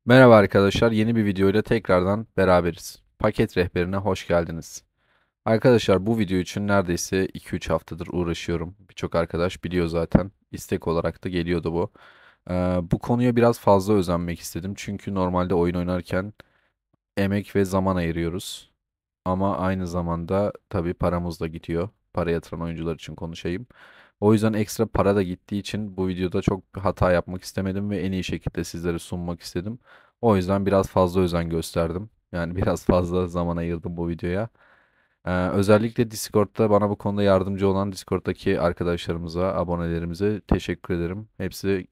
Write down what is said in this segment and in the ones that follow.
Merhaba arkadaşlar, yeni bir video ile tekrardan beraberiz. Paket rehberine hoş geldiniz. Arkadaşlar bu video için neredeyse 2-3 haftadır uğraşıyorum. Birçok arkadaş biliyor zaten. İstek olarak da geliyordu bu. Bu konuya biraz fazla özenmek istedim. Çünkü normalde oyun oynarken emek ve zaman ayırıyoruz. Ama aynı zamanda tabii paramız da gidiyor. Para yatıran oyuncular için konuşayım. O yüzden ekstra para da gittiği için bu videoda çok bir hata yapmak istemedim ve en iyi şekilde sizlere sunmak istedim. O yüzden biraz fazla özen gösterdim. Yani biraz fazla zaman ayırdım bu videoya. Özellikle Discord'da bana bu konuda yardımcı olan Discord'daki arkadaşlarımıza, abonelerimize teşekkür ederim. Hepsi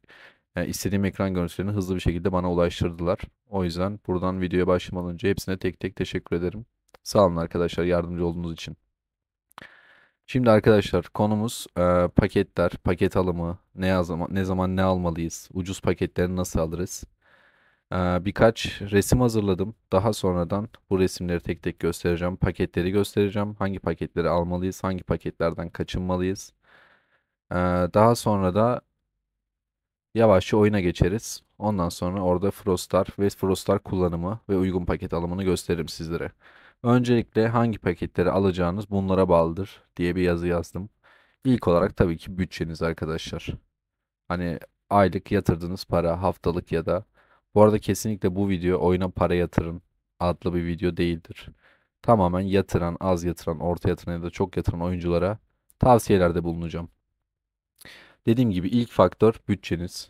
istediğim ekran görüntülerini hızlı bir şekilde bana ulaştırdılar. O yüzden buradan videoya başlamadan önce hepsine tek tek teşekkür ederim. Sağ olun arkadaşlar yardımcı olduğunuz için. Şimdi arkadaşlar konumuz paketler, paket alımı, ne zaman ne almalıyız, ucuz paketleri nasıl alırız? Birkaç resim hazırladım. Daha sonradan bu resimleri tek tek göstereceğim. Paketleri göstereceğim. Hangi paketleri almalıyız, hangi paketlerden kaçınmalıyız. Daha sonra da yavaşça oyuna geçeriz. Ondan sonra orada Frostar ve Frostar kullanımı ve uygun paket alımını gösteririm sizlere. Öncelikle hangi paketleri alacağınız bunlara bağlıdır diye bir yazı yazdım. İlk olarak tabii ki bütçeniz arkadaşlar. Hani aylık yatırdığınız para, haftalık ya da bu arada kesinlikle bu video oyuna para yatırın adlı bir video değildir. Tamamen yatıran, az yatıran, orta yatıran ya da çok yatıran oyunculara tavsiyelerde bulunacağım. Dediğim gibi ilk faktör bütçeniz.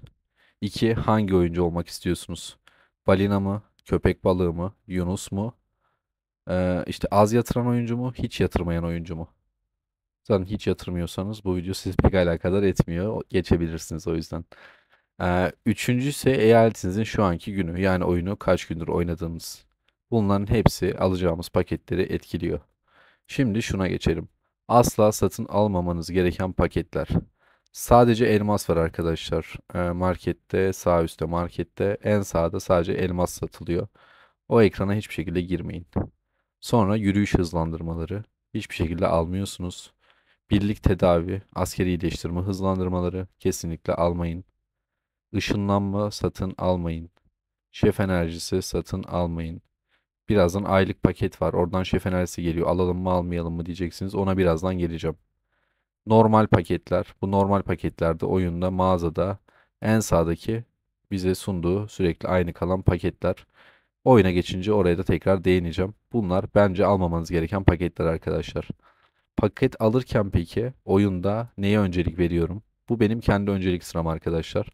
2. Hangi oyuncu olmak istiyorsunuz? Balina mı? Köpek balığı mı? Yunus mu? İşte az yatıran oyuncu mu? Hiç yatırmayan oyuncu mu? Zaten hiç yatırmıyorsanız bu video sizi pek alakadar etmiyor. Geçebilirsiniz o yüzden. Üçüncü ise eyaletinizin şu anki günü. Yani oyunu kaç gündür oynadığınız. Bunların hepsi alacağımız paketleri etkiliyor. Şimdi şuna geçelim. Asla satın almamanız gereken paketler. Sadece elmas var arkadaşlar. Markette, sağ üstte markette, en sağda sadece elmas satılıyor. O ekrana hiçbir şekilde girmeyin. Sonra yürüyüş hızlandırmaları. Hiçbir şekilde almıyorsunuz. Birlik tedavi, askeri iyileştirme hızlandırmaları kesinlikle almayın. Işınlanma satın almayın. Şef enerjisi satın almayın. Birazdan aylık paket var. Oradan şef enerjisi geliyor. Alalım mı almayalım mı diyeceksiniz. Ona birazdan geleceğim. Normal paketler. Bu normal paketlerde oyunda, mağazada en sağdaki bize sunduğu sürekli aynı kalan paketler. Oyuna geçince oraya da tekrar değineceğim. Bunlar bence almamanız gereken paketler arkadaşlar. Paket alırken peki oyunda neye öncelik veriyorum? Bu benim kendi öncelik sıram arkadaşlar.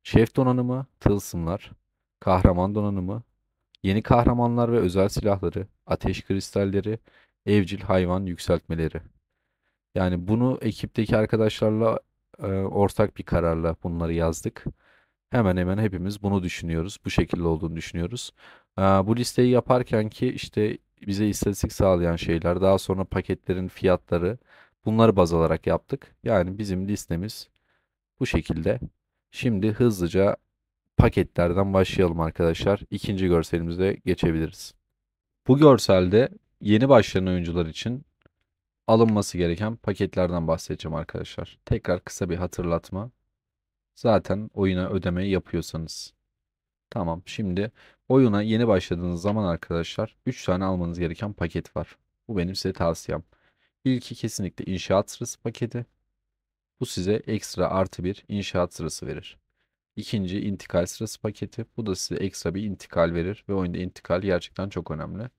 Şef donanımı, tılsımlar, kahraman donanımı, yeni kahramanlar ve özel silahları, ateş kristalleri, evcil hayvan yükseltmeleri. Yani bunu ekipteki arkadaşlarla ortak bir kararla bunları yazdık. Hemen hemen hepimiz bunu düşünüyoruz. Bu şekilde olduğunu düşünüyoruz. Bu listeyi yaparken ki işte bize istatistik sağlayan şeyler, daha sonra paketlerin fiyatları bunları baz alarak yaptık. Yani bizim listemiz bu şekilde. Şimdi hızlıca paketlerden başlayalım arkadaşlar. İkinci görselimize geçebiliriz. Bu görselde yeni başlayan oyuncular için alınması gereken paketlerden bahsedeceğim arkadaşlar. Tekrar kısa bir hatırlatma. Zaten oyuna ödemeyi yapıyorsanız. Tamam. Şimdi oyuna yeni başladığınız zaman arkadaşlar 3 tane almanız gereken paket var. Bu benim size tavsiyem. İlki kesinlikle inşaat sırası paketi. Bu size ekstra artı bir inşaat sırası verir. İkinci intikal sırası paketi. Bu da size ekstra bir intikal verir ve oyunda intikal gerçekten çok önemli.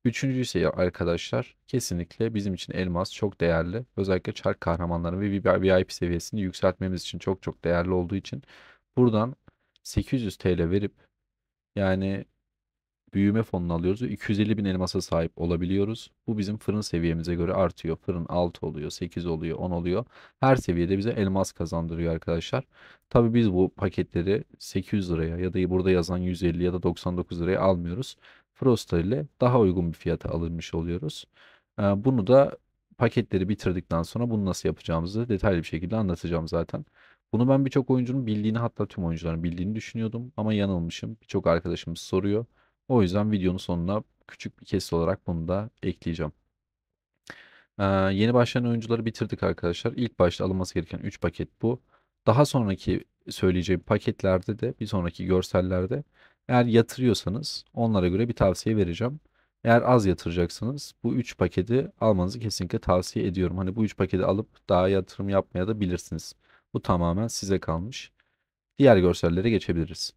Üçüncü ise arkadaşlar kesinlikle bizim için elmas çok değerli. Özellikle çark kahramanları ve VIP seviyesini yükseltmemiz için çok çok değerli olduğu için buradan 800 TL verip yani büyüme fonunu alıyoruz ve 250 bin elmasa sahip olabiliyoruz. Bu bizim fırın seviyemize göre artıyor. Fırın 6 oluyor, 8 oluyor, 10 oluyor. Her seviyede bize elmas kazandırıyor arkadaşlar. Tabii biz bu paketleri 800 liraya ya da burada yazan 150 ya da 99 liraya almıyoruz. Frosta ile daha uygun bir fiyata alınmış oluyoruz. Bunu da paketleri bitirdikten sonra bunu nasıl yapacağımızı detaylı bir şekilde anlatacağım zaten. Bunu ben birçok oyuncunun bildiğini, hatta tüm oyuncuların bildiğini düşünüyordum ama yanılmışım. Birçok arkadaşımız soruyor. O yüzden videonun sonuna küçük bir kesit olarak bunu da ekleyeceğim. Yeni başlayan oyuncuları bitirdik arkadaşlar. İlk başta alınması gereken 3 paket bu. Daha sonraki söyleyeceğim paketlerde de bir sonraki görsellerde Eğer yatırıyorsanız onlara göre bir tavsiye vereceğim. Eğer az yatıracaksanız bu 3 paketi almanızı kesinlikle tavsiye ediyorum. Hani bu 3 paketi alıp daha yatırım yapmaya da bilirsiniz. Bu tamamen size kalmış. Diğer görsellere geçebiliriz.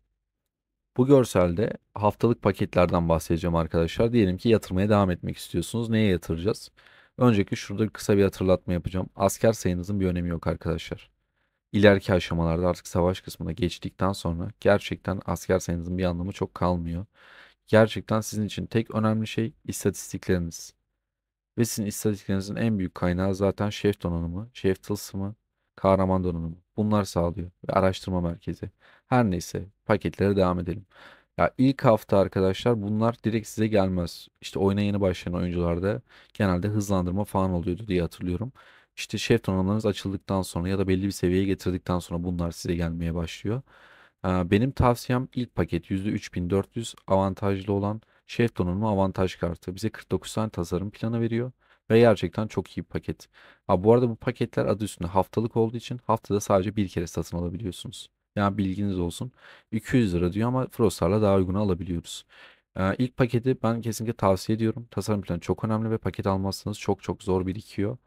Bu görselde haftalık paketlerden bahsedeceğim arkadaşlar. Diyelim ki yatırmaya devam etmek istiyorsunuz. Neye yatıracağız? Öncelikle şurada kısa bir hatırlatma yapacağım. Asker sayınızın bir önemi yok arkadaşlar. İleriki aşamalarda artık savaş kısmına geçtikten sonra gerçekten asker sayınızın bir anlamı çok kalmıyor. Gerçekten sizin için tek önemli şey istatistikleriniz. Ve sizin istatistiklerinizin en büyük kaynağı zaten şef donanımı, şef tılsımı, kahraman donanımı. Bunlar sağlıyor. Ve araştırma merkezi. Her neyse paketlere devam edelim. Ya ilk hafta arkadaşlar bunlar direkt size gelmez. İşte oyuna yeni başlayan oyuncularda genelde hızlandırma falan oluyordu diye hatırlıyorum. İşte şef donanımlarınız açıldıktan sonra ya da belli bir seviyeye getirdikten sonra bunlar size gelmeye başlıyor. Benim tavsiyem ilk paket %3400 avantajlı olan şef donanımı avantaj kartı. Bize 49 tane tasarım planı veriyor ve gerçekten çok iyi bir paket. Bu arada bu paketler adı üstünde haftalık olduğu için haftada sadece bir kere satın alabiliyorsunuz. Yani bilginiz olsun. 200 lira diyor ama Frostar'la daha uyguna alabiliyoruz. İlk paketi ben kesinlikle tavsiye ediyorum. Tasarım planı çok önemli ve paket almazsanız çok çok zor birikiyor.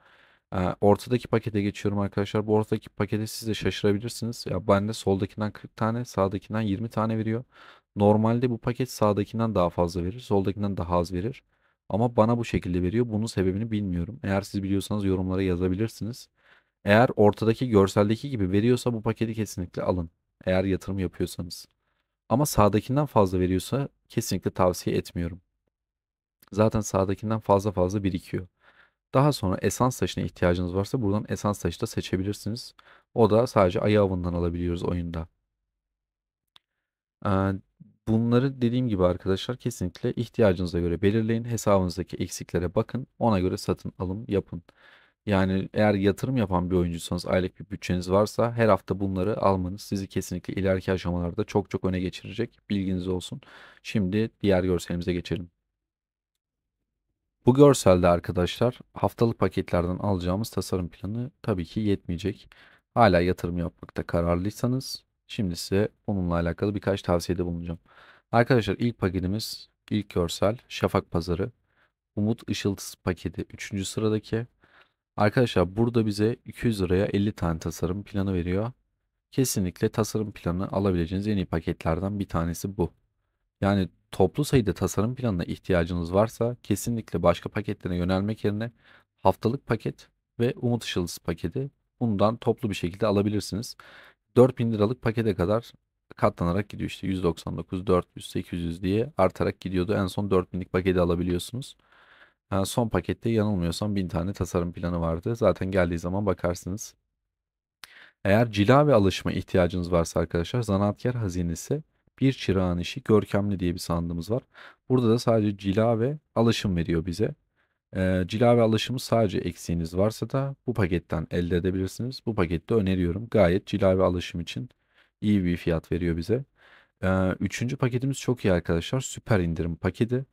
Ortadaki pakete geçiyorum arkadaşlar. Bu ortadaki pakete siz de şaşırabilirsiniz. Ya bende soldakinden 40 tane, sağdakinden 20 tane veriyor. Normalde bu paket sağdakinden daha fazla verir, soldakinden daha az verir. Ama bana bu şekilde veriyor. Bunun sebebini bilmiyorum. Eğer siz biliyorsanız yorumlara yazabilirsiniz. Eğer ortadaki görseldeki gibi veriyorsa bu paketi kesinlikle alın. Eğer yatırım yapıyorsanız. Ama sağdakinden fazla veriyorsa kesinlikle tavsiye etmiyorum. Zaten sağdakinden fazla fazla birikiyor. Daha sonra esans taşına ihtiyacınız varsa buradan esans taşı da seçebilirsiniz. O da sadece ayı avından alabiliyoruz oyunda. Ee, Bunları dediğim gibi arkadaşlar kesinlikle ihtiyacınıza göre belirleyin. Hesabınızdaki eksiklere bakın. Ona göre satın alım yapın. Yani eğer yatırım yapan bir oyuncuysanız aylık bir bütçeniz varsa her hafta bunları almanız sizi kesinlikle ileriki aşamalarda çok çok öne geçirecek. Bilginiz olsun. Şimdi diğer görselimize geçelim. Bu görselde arkadaşlar haftalık paketlerden alacağımız tasarım planı tabii ki yetmeyecek. Hala yatırım yapmakta kararlıysanız şimdi size onunla alakalı birkaç tavsiyede bulunacağım. Arkadaşlar ilk paketimiz ilk görsel Şafak Pazarı. Umut Işıltısı paketi üçüncü sıradaki. Arkadaşlar burada bize 200 liraya 50 tane tasarım planı veriyor. Kesinlikle tasarım planı alabileceğiniz en iyi paketlerden bir tanesi bu. Yani toplu sayıda tasarım planına ihtiyacınız varsa kesinlikle başka paketlere yönelmek yerine haftalık paket ve Umut Işıltısı paketi bundan toplu bir şekilde alabilirsiniz. 4000 liralık pakete kadar katlanarak gidiyor işte 199, 400, 800 diye artarak gidiyordu. En son 4000'lik paketi alabiliyorsunuz. Son pakette yanılmıyorsam 1000 tane tasarım planı vardı. Zaten geldiği zaman bakarsınız. Eğer cila ve alışma ihtiyacınız varsa arkadaşlar zanaatkar hazinesi bir çırağın işi görkemli diye bir sandığımız var. Burada da sadece cila ve alışım veriyor bize. Cila ve alışımı sadece eksiğiniz varsa da bu paketten elde edebilirsiniz. Bu pakette öneriyorum. Gayet cila ve alışım için iyi bir fiyat veriyor bize. Üçüncü paketimiz çok iyi arkadaşlar. Süper indirim paketi.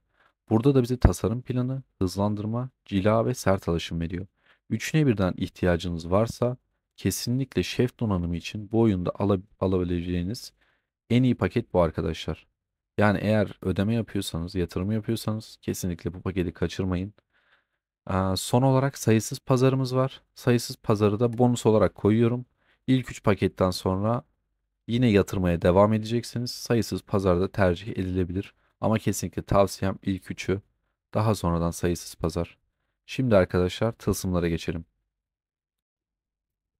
Burada da bize tasarım planı, hızlandırma, cila ve sert alışım veriyor. Üçüne birden ihtiyacınız varsa kesinlikle şef donanımı için bu oyunda alabileceğiniz en iyi paket bu arkadaşlar. Yani eğer ödeme yapıyorsanız, yatırım yapıyorsanız kesinlikle bu paketi kaçırmayın. Son olarak sayısız pazarımız var. Sayısız pazarı da bonus olarak koyuyorum. İlk 3 paketten sonra yine yatırmaya devam edeceksiniz. Sayısız pazarda tercih edilebilir. Ama kesinlikle tavsiyem ilk üçü. Daha sonradan sayısız pazar. Şimdi arkadaşlar tılsımlara geçelim.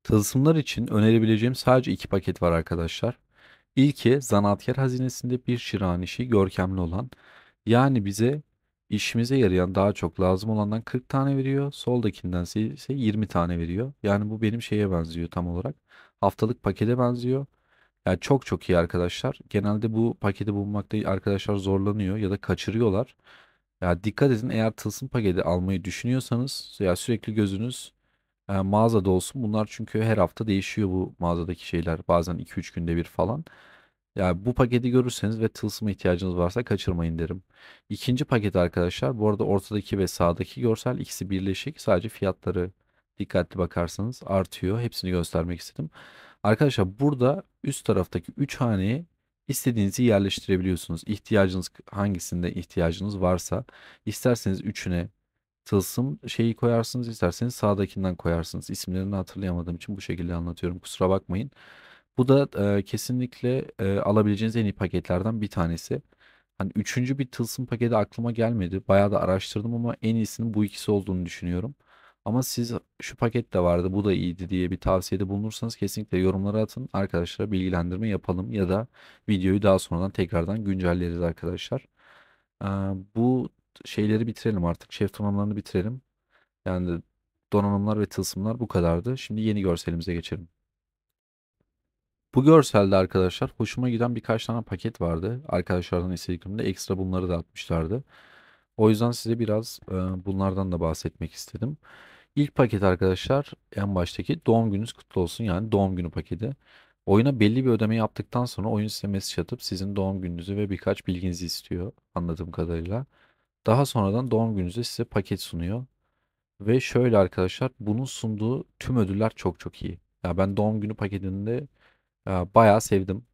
Tılsımlar için önerebileceğim sadece iki paket var arkadaşlar. İlki zanaatkar hazinesinde bir çırağın işi görkemli olan. Yani bize işimize yarayan daha çok lazım olandan 40 tane veriyor. Soldakinden ise 20 tane veriyor. Yani bu benim şeye benziyor tam olarak. Haftalık pakete benziyor. Yani çok çok iyi arkadaşlar. Genelde bu paketi bulmakta arkadaşlar zorlanıyor ya da kaçırıyorlar. Ya dikkat edin eğer tılsım paketi almayı düşünüyorsanız ya sürekli gözünüz mağazada olsun. Bunlar çünkü her hafta değişiyor bu mağazadaki şeyler. Bazen 2-3 günde bir falan. Ya bu paketi görürseniz ve tılsıma ihtiyacınız varsa kaçırmayın derim. İkinci paket arkadaşlar. Bu arada ortadaki ve sağdaki görsel ikisi birleşik. Sadece fiyatları dikkatli bakarsanız artıyor. Hepsini göstermek istedim. Arkadaşlar burada üst taraftaki 3 haneye İstediğinizi yerleştirebiliyorsunuz. İhtiyacınız hangisinde ihtiyacınız varsa isterseniz üçüne tılsım şeyi koyarsınız, isterseniz sağdakinden koyarsınız. İsimlerini hatırlayamadığım için bu şekilde anlatıyorum. Kusura bakmayın. Bu da kesinlikle alabileceğiniz en iyi paketlerden bir tanesi. Hani üçüncü bir tılsım paketi aklıma gelmedi. Bayağı da araştırdım ama en iyisinin bu ikisi olduğunu düşünüyorum. Ama siz şu paket de vardı, bu da iyiydi diye bir tavsiyede bulunursanız kesinlikle yorumlara atın. Arkadaşlara bilgilendirme yapalım ya da videoyu daha sonradan tekrardan güncelleriz arkadaşlar. Ee, Bu şeyleri bitirelim artık. Şef donanımlarını bitirelim. Yani donanımlar ve tılsımlar bu kadardı. Şimdi yeni görselimize geçelim. Bu görselde arkadaşlar hoşuma giden birkaç tane paket vardı. Arkadaşlardan istediklerimde ekstra bunları da atmışlardı. O yüzden size biraz bunlardan da bahsetmek istedim. İlk paket arkadaşlar en baştaki doğum gününüz kutlu olsun, yani doğum günü paketi. Oyuna belli bir ödeme yaptıktan sonra oyun size mesaj atıp sizin doğum gününüzü ve birkaç bilginizi istiyor anladığım kadarıyla. Daha sonradan doğum gününüzde size paket sunuyor. Ve şöyle arkadaşlar, bunun sunduğu tüm ödüller çok çok iyi. Ya ben doğum günü paketinde bayağı sevdim.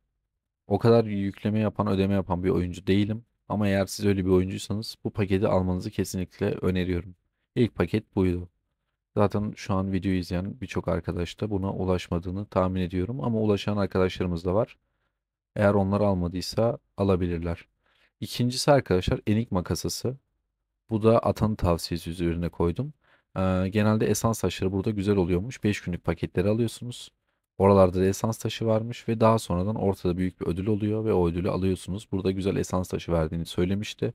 O kadar yükleme yapan, ödeme yapan bir oyuncu değilim. Ama eğer siz öyle bir oyuncuysanız bu paketi almanızı kesinlikle öneriyorum. İlk paket buydu. Zaten şu an videoyu izleyen birçok arkadaş da buna ulaşmadığını tahmin ediyorum. Ama ulaşan arkadaşlarımız da var. Eğer onlar almadıysa alabilirler. İkincisi arkadaşlar Enigma kasası. Bu da Atan'ın tavsiyesi üzerine koydum. Genelde esans taşları burada güzel oluyormuş. 5 günlük paketleri alıyorsunuz. Oralarda da esans taşı varmış ve daha sonradan ortada büyük bir ödül oluyor ve o ödülü alıyorsunuz. Burada güzel esans taşı verdiğini söylemişti.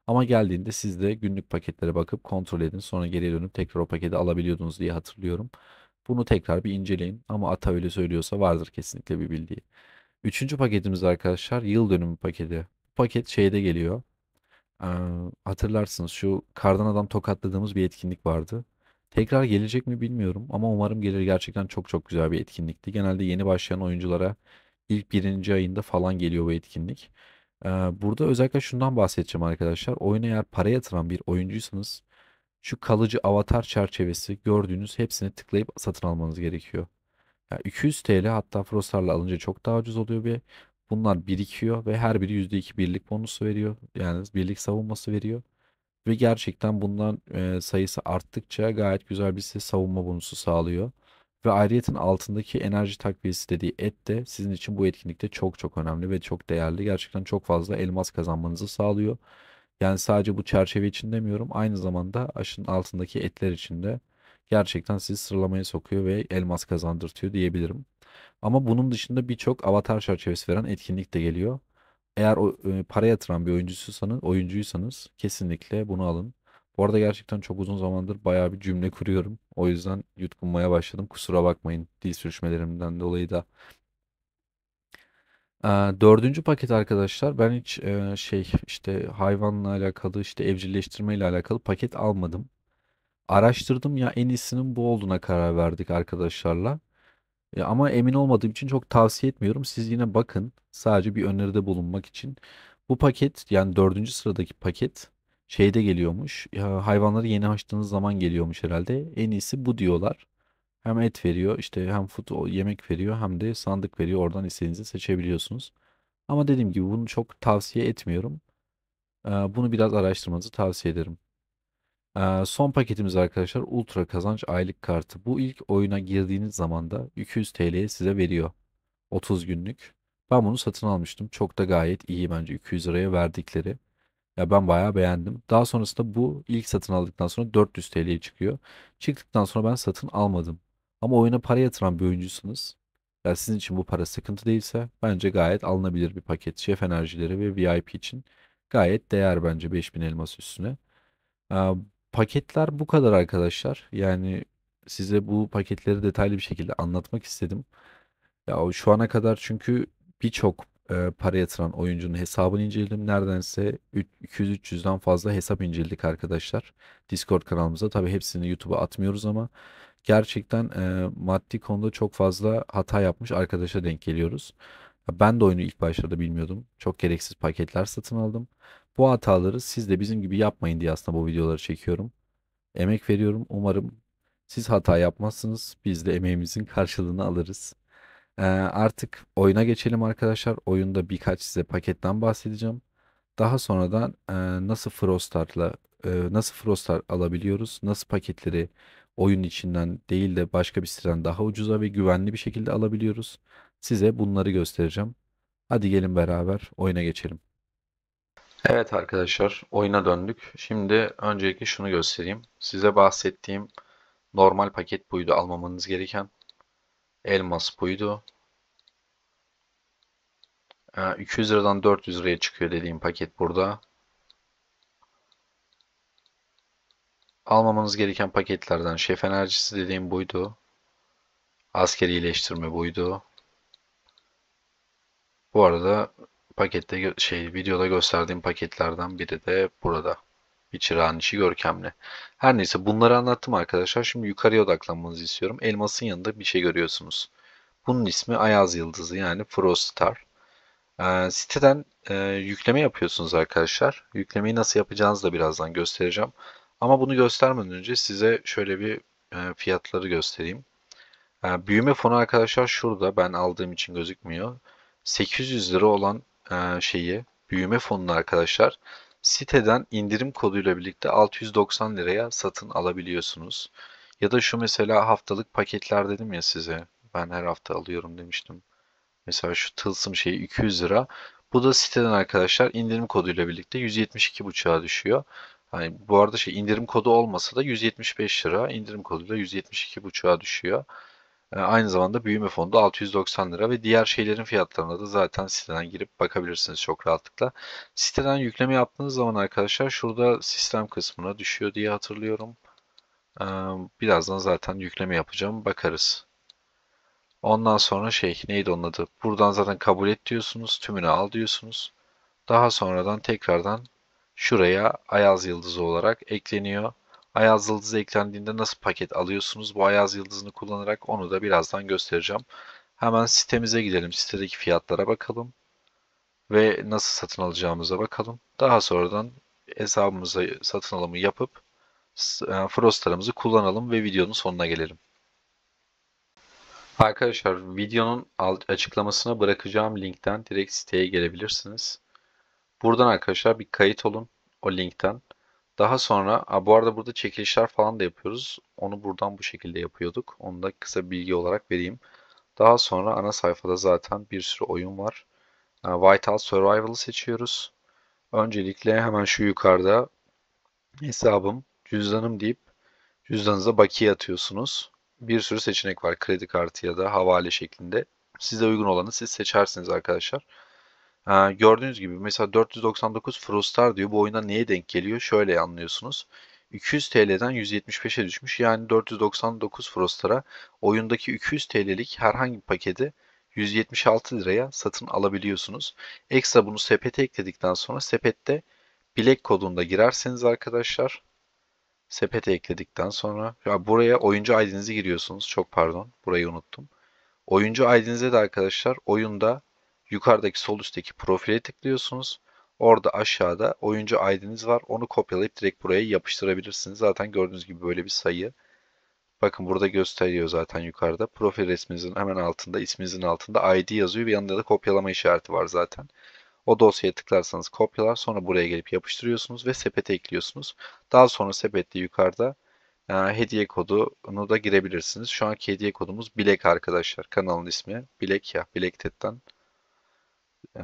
Ama geldiğinde siz de günlük paketlere bakıp kontrol edin. Sonra geriye dönüp tekrar o paketi alabiliyordunuz diye hatırlıyorum. Bunu tekrar bir inceleyin. Ama Ata öyle söylüyorsa vardır kesinlikle bir bildiği. Üçüncü paketimiz arkadaşlar yıl dönümü paketi. Bu paket şeyde geliyor. Ee, Hatırlarsınız şu kardan adam tokatladığımız bir etkinlik vardı. Tekrar gelecek mi bilmiyorum ama umarım gelir. Gerçekten çok çok güzel bir etkinlikti. Genelde yeni başlayan oyunculara ilk birinci ayında falan geliyor bu etkinlik. Burada özellikle şundan bahsedeceğim arkadaşlar. Oyuna eğer para yatıran bir oyuncuysanız şu kalıcı avatar çerçevesi gördüğünüz hepsini tıklayıp satın almanız gerekiyor. Ya 200 TL, hatta Frostar'la alınca çok daha ucuz oluyor ve bunlar birikiyor ve her biri %2 birlik bonusu veriyor. Yani birlik savunması veriyor. Ve gerçekten bundan sayısı arttıkça gayet güzel bir size savunma bonusu sağlıyor. Ve ayrıyeten altındaki enerji takviyesi dediği et de sizin için bu etkinlikte çok çok önemli ve çok değerli. Gerçekten çok fazla elmas kazanmanızı sağlıyor. Yani sadece bu çerçeve için demiyorum. Aynı zamanda aşın altındaki etler için de gerçekten sizi sıralamaya sokuyor ve elmas kazandırtıyor diyebilirim. Ama bunun dışında birçok avatar çerçevesi veren etkinlik de geliyor. Eğer para yatıran bir oyuncuysanız kesinlikle bunu alın. Bu arada gerçekten çok uzun zamandır bayağı bir cümle kuruyorum. O yüzden yutkunmaya başladım. Kusura bakmayın dil sürçmelerimden dolayı da. Dördüncü paket arkadaşlar, ben hiç şey işte hayvanla alakalı, işte evcilleştirme ile alakalı paket almadım. Araştırdım, ya en iyisinin bu olduğuna karar verdik arkadaşlarla. Ama emin olmadığım için çok tavsiye etmiyorum. Siz yine bakın. Sadece bir öneride bulunmak için. Bu paket, yani dördüncü sıradaki paket şeyde geliyormuş. Ya, hayvanları yeni açtığınız zaman geliyormuş herhalde. En iyisi bu diyorlar. Hem et veriyor, işte hem yemek veriyor, hem de sandık veriyor. Oradan istediğinizi seçebiliyorsunuz. Ama dediğim gibi bunu çok tavsiye etmiyorum. Bunu biraz araştırmanızı tavsiye ederim. Son paketimiz arkadaşlar Ultra Kazanç aylık kartı. Bu ilk oyuna girdiğiniz zaman da 200 TL'ye size veriyor. 30 günlük. Ben bunu satın almıştım. Çok da gayet iyi bence 200 liraya verdikleri. Ya ben bayağı beğendim. Daha sonrasında bu ilk satın aldıktan sonra 400 TL'ye çıkıyor. Çıktıktan sonra ben satın almadım. Ama oyuna para yatıran bir oyuncusunuz. Ya sizin için bu para sıkıntı değilse bence gayet alınabilir bir paket. Şef enerjileri ve VIP için gayet değer bence 5000 elmas üstüne. Aa, Paketler bu kadar arkadaşlar. Yani size bu paketleri detaylı bir şekilde anlatmak istedim. Şu ana kadar çünkü birçok para yatıran oyuncunun hesabını inceledim. Neredense 200-300'den fazla hesap inceledik arkadaşlar. Discord kanalımızda. Tabii hepsini YouTube'a atmıyoruz ama gerçekten maddi konuda çok fazla hata yapmış arkadaşa denk geliyoruz. Ben de oyunu ilk başlarda bilmiyordum. Çok gereksiz paketler satın aldım. Bu hataları siz de bizim gibi yapmayın diye aslında bu videoları çekiyorum. Emek veriyorum. Umarım siz hata yapmazsınız. Biz de emeğimizin karşılığını alırız. Artık oyuna geçelim arkadaşlar. Oyunda birkaç size paketten bahsedeceğim. Daha sonradan nasıl Frostar alabiliyoruz? Nasıl paketleri oyun içinden değil de başka bir siteden daha ucuza ve güvenli bir şekilde alabiliyoruz? Size bunları göstereceğim. Hadi gelin beraber oyuna geçelim. Evet arkadaşlar, oyuna döndük. Şimdi öncelikle şunu göstereyim. Size bahsettiğim normal paket buydu, almamanız gereken. Elmas buydu. 200 liradan 400 liraya çıkıyor dediğim paket burada. Almamanız gereken paketlerden şef enerjisi dediğim buydu. Askeri iyileştirme buydu. Bu arada videoda gösterdiğim paketlerden biri de burada. Bir çırağın işi görkemli. Her neyse bunları anlattım arkadaşlar. Şimdi yukarıya odaklanmanızı istiyorum. Elmasın yanında bir şey görüyorsunuz. Bunun ismi Ayaz Yıldızı yani Frost Star. Siteden yükleme yapıyorsunuz arkadaşlar. Yüklemeyi nasıl yapacağınızı da birazdan göstereceğim. Ama bunu göstermeden önce size şöyle bir fiyatları göstereyim. Büyüme fonu arkadaşlar şurada. Ben aldığım için gözükmüyor. 800 lira olan büyüme fonunu arkadaşlar siteden indirim koduyla birlikte 690 liraya satın alabiliyorsunuz. Ya da şu mesela haftalık paketler dedim ya size. Ben her hafta alıyorum demiştim. Mesela şu tılsım şeyi 200 lira. Bu da siteden arkadaşlar indirim koduyla birlikte 172,5'a düşüyor. Hani bu arada indirim kodu olmasa da 175 lira indirim koduyla 172,5'a düşüyor. Aynı zamanda büyüme fonu da 690 lira ve diğer şeylerin fiyatlarına da zaten siteden girip bakabilirsiniz çok rahatlıkla. Siteden yükleme yaptığınız zaman arkadaşlar şurada sistem kısmına düşüyor diye hatırlıyorum. Ee, Birazdan zaten yükleme yapacağım bakarız. Ondan sonra neydi onun adı? Buradan zaten kabul et diyorsunuz. Tümünü al diyorsunuz. Daha sonradan tekrardan şuraya Ayaz Yıldızı olarak ekleniyor. Ayaz Yıldızı eklendiğinde nasıl paket alıyorsunuz? Bu Ayaz Yıldızını kullanarak onu da birazdan göstereceğim. Hemen sitemize gidelim. Sitedeki fiyatlara bakalım. Ve nasıl satın alacağımıza bakalım. Daha sonradan hesabımıza satın alımı yapıp Frostar'ımızı kullanalım ve videonun sonuna gelelim. Arkadaşlar videonun açıklamasına bırakacağım linkten direkt siteye gelebilirsiniz. Buradan arkadaşlar bir kayıt olun o linkten. Daha sonra bu arada burada çekilişler falan da yapıyoruz. Onu buradan bu şekilde yapıyorduk. Onu da kısa bilgi olarak vereyim. Daha sonra ana sayfada zaten bir sürü oyun var. Whiteout Survival'ı seçiyoruz. Öncelikle hemen şu yukarıda hesabım, cüzdanım deyip cüzdanınıza bakiye atıyorsunuz. Bir sürü seçenek var. Kredi kartı ya da havale şeklinde. Size uygun olanı siz seçersiniz arkadaşlar. Gördüğünüz gibi mesela 499 Frostar diyor. Bu oyuna neye denk geliyor? Şöyle anlıyorsunuz. 200 TL'den 175'e düşmüş. Yani 499 Frostar'a oyundaki 200 TL'lik herhangi bir paketi 176 liraya satın alabiliyorsunuz. Ekstra bunu sepete ekledikten sonra sepette bilek kodunda girerseniz arkadaşlar sepete ekledikten sonra buraya oyuncu ID'nizi giriyorsunuz. Çok pardon. Burayı unuttum. Oyuncu ID'nize de arkadaşlar oyunda yukarıdaki sol üstteki profile tıklıyorsunuz. Orada aşağıda oyuncu ID'niz var. Onu kopyalayıp direkt buraya yapıştırabilirsiniz. Zaten gördüğünüz gibi böyle bir sayı. Bakın burada gösteriyor zaten yukarıda. Profil resminizin hemen altında, isminizin altında ID yazıyor ve yanında da kopyalama işareti var zaten. O dosyaya tıklarsanız kopyalar. Sonra buraya gelip yapıştırıyorsunuz ve sepete ekliyorsunuz. Daha sonra sepette yukarıda hediye kodunu da girebilirsiniz. Şu anki hediye kodumuz Bilek arkadaşlar. Kanalın ismi Bilek ya. Bilektet'ten. Ee,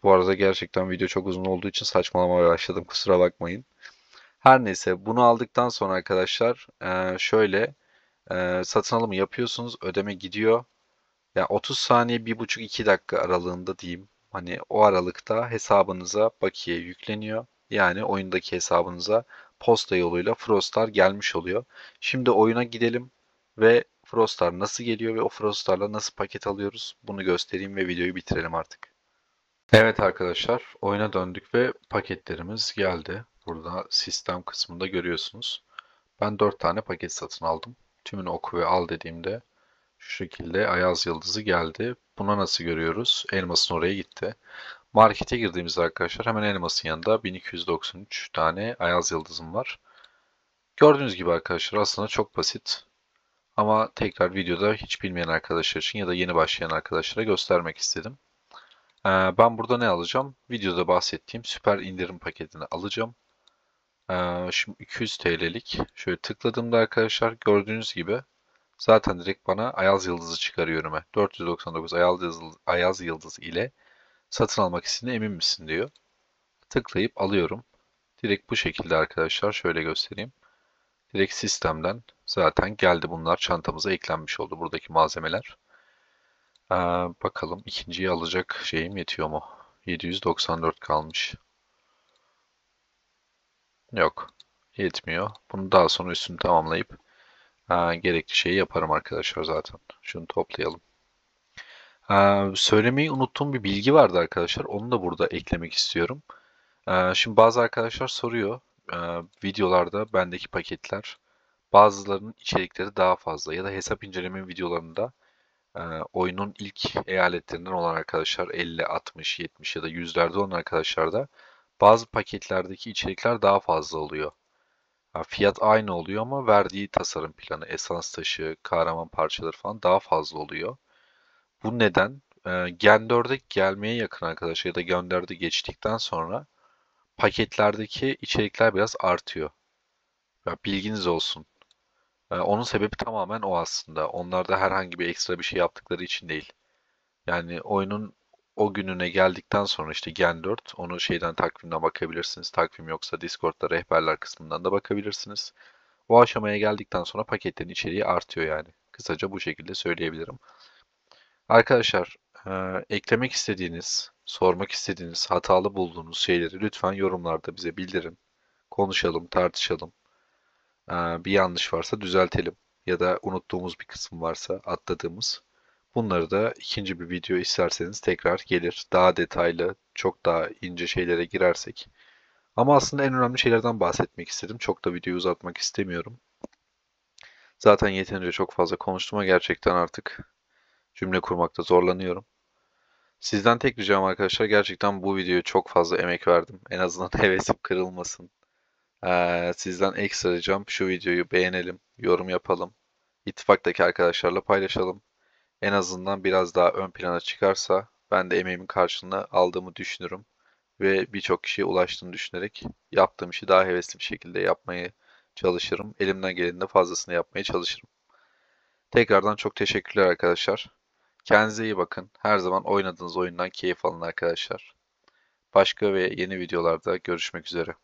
Bu arada gerçekten video çok uzun olduğu için saçmalamaya başladım. Kusura bakmayın. Her neyse bunu aldıktan sonra arkadaşlar satın alımı yapıyorsunuz. Ödeme gidiyor. Yani 30 saniye 1,5-2 dakika aralığında diyeyim. Hani o aralıkta hesabınıza bakiye yükleniyor. Yani oyundaki hesabınıza posta yoluyla Frostar gelmiş oluyor. Şimdi oyuna gidelim ve Frostar nasıl geliyor ve o Frostar'la nasıl paket alıyoruz bunu göstereyim ve videoyu bitirelim artık. Evet arkadaşlar oyuna döndük ve paketlerimiz geldi. Burada sistem kısmında görüyorsunuz. Ben 4 tane paket satın aldım. Tümünü oku ve al dediğimde şu şekilde Ayaz Yıldızı geldi. Buna nasıl görüyoruz? Elmas'ın oraya gitti. Markete girdiğimizde arkadaşlar hemen Elmas'ın yanında 1293 tane Ayaz Yıldızım var. Gördüğünüz gibi arkadaşlar aslında çok basit. Ama tekrar videoda hiç bilmeyen arkadaşlar için ya da yeni başlayan arkadaşlara göstermek istedim. Ben burada ne alacağım? Videoda bahsettiğim süper indirim paketini alacağım. Şimdi 200 TL'lik. Şöyle tıkladığımda arkadaşlar gördüğünüz gibi zaten direkt bana Ayaz Yıldızı çıkarıyor önüme. 499 Ayaz Yıldız ile satın almak istediğine emin misin diyor. Tıklayıp alıyorum. Direkt bu şekilde arkadaşlar şöyle göstereyim. Direkt sistemden zaten geldi, bunlar çantamıza eklenmiş oldu buradaki malzemeler. Bakalım ikinciyi alacak şeyim yetiyor mu? 794 kalmış. Yok, yetmiyor. Bunu daha sonra üstünü tamamlayıp gerekli şeyi yaparım arkadaşlar zaten. Şunu toplayalım. Söylemeyi unuttuğum bir bilgi vardı arkadaşlar. Onu da burada eklemek istiyorum. Şimdi bazı arkadaşlar soruyor. Videolarda bendeki paketler bazılarının içerikleri daha fazla ya da hesap inceleme videolarında e, oyunun ilk eyaletlerinden olan arkadaşlar 50, 60, 70 ya da yüzlerde olan arkadaşlarda bazı paketlerdeki içerikler daha fazla oluyor. Fiyat aynı oluyor ama verdiği tasarım planı, esans taşı, kahraman parçaları falan daha fazla oluyor. Bu neden Gen 4'e gelmeye yakın arkadaşlar ya da Gen 4'e geçtikten sonra paketlerdeki içerikler biraz artıyor. Ya bilginiz olsun. Onun sebebi tamamen o aslında. Onlar da herhangi bir ekstra bir şey yaptıkları için değil. Yani oyunun o gününe geldikten sonra işte Gen 4, onu şeyden takvimden bakabilirsiniz. Takvim yoksa Discord'da rehberler kısmından da bakabilirsiniz. O aşamaya geldikten sonra paketlerin içeriği artıyor yani. Kısaca bu şekilde söyleyebilirim. Arkadaşlar, eklemek istediğiniz, sormak istediğiniz, hatalı bulduğunuz şeyleri lütfen yorumlarda bize bildirin. Konuşalım, tartışalım. Bir yanlış varsa düzeltelim. Ya da unuttuğumuz bir kısım varsa atladığımız. Bunları da ikinci bir video isterseniz tekrar gelir. Daha detaylı, çok daha ince şeylere girersek. Ama aslında en önemli şeylerden bahsetmek istedim. Çok da videoyu uzatmak istemiyorum. Zaten yeterince çok fazla konuştuğuma gerçekten artık cümle kurmakta zorlanıyorum. Sizden tek ricam arkadaşlar, gerçekten bu videoya çok fazla emek verdim. En azından hevesim kırılmasın. Sizden ekstra ricam şu videoyu beğenelim, yorum yapalım. İttifaktaki arkadaşlarla paylaşalım. En azından biraz daha ön plana çıkarsa ben de emeğimin karşılığını aldığımı düşünürüm. Ve birçok kişiye ulaştığını düşünerek yaptığım işi daha hevesli bir şekilde yapmaya çalışırım. Elimden gelenin de fazlasını yapmaya çalışırım. Tekrardan çok teşekkürler arkadaşlar. Kendinize iyi bakın. Her zaman oynadığınız oyundan keyif alın arkadaşlar. Başka ve yeni videolarda görüşmek üzere.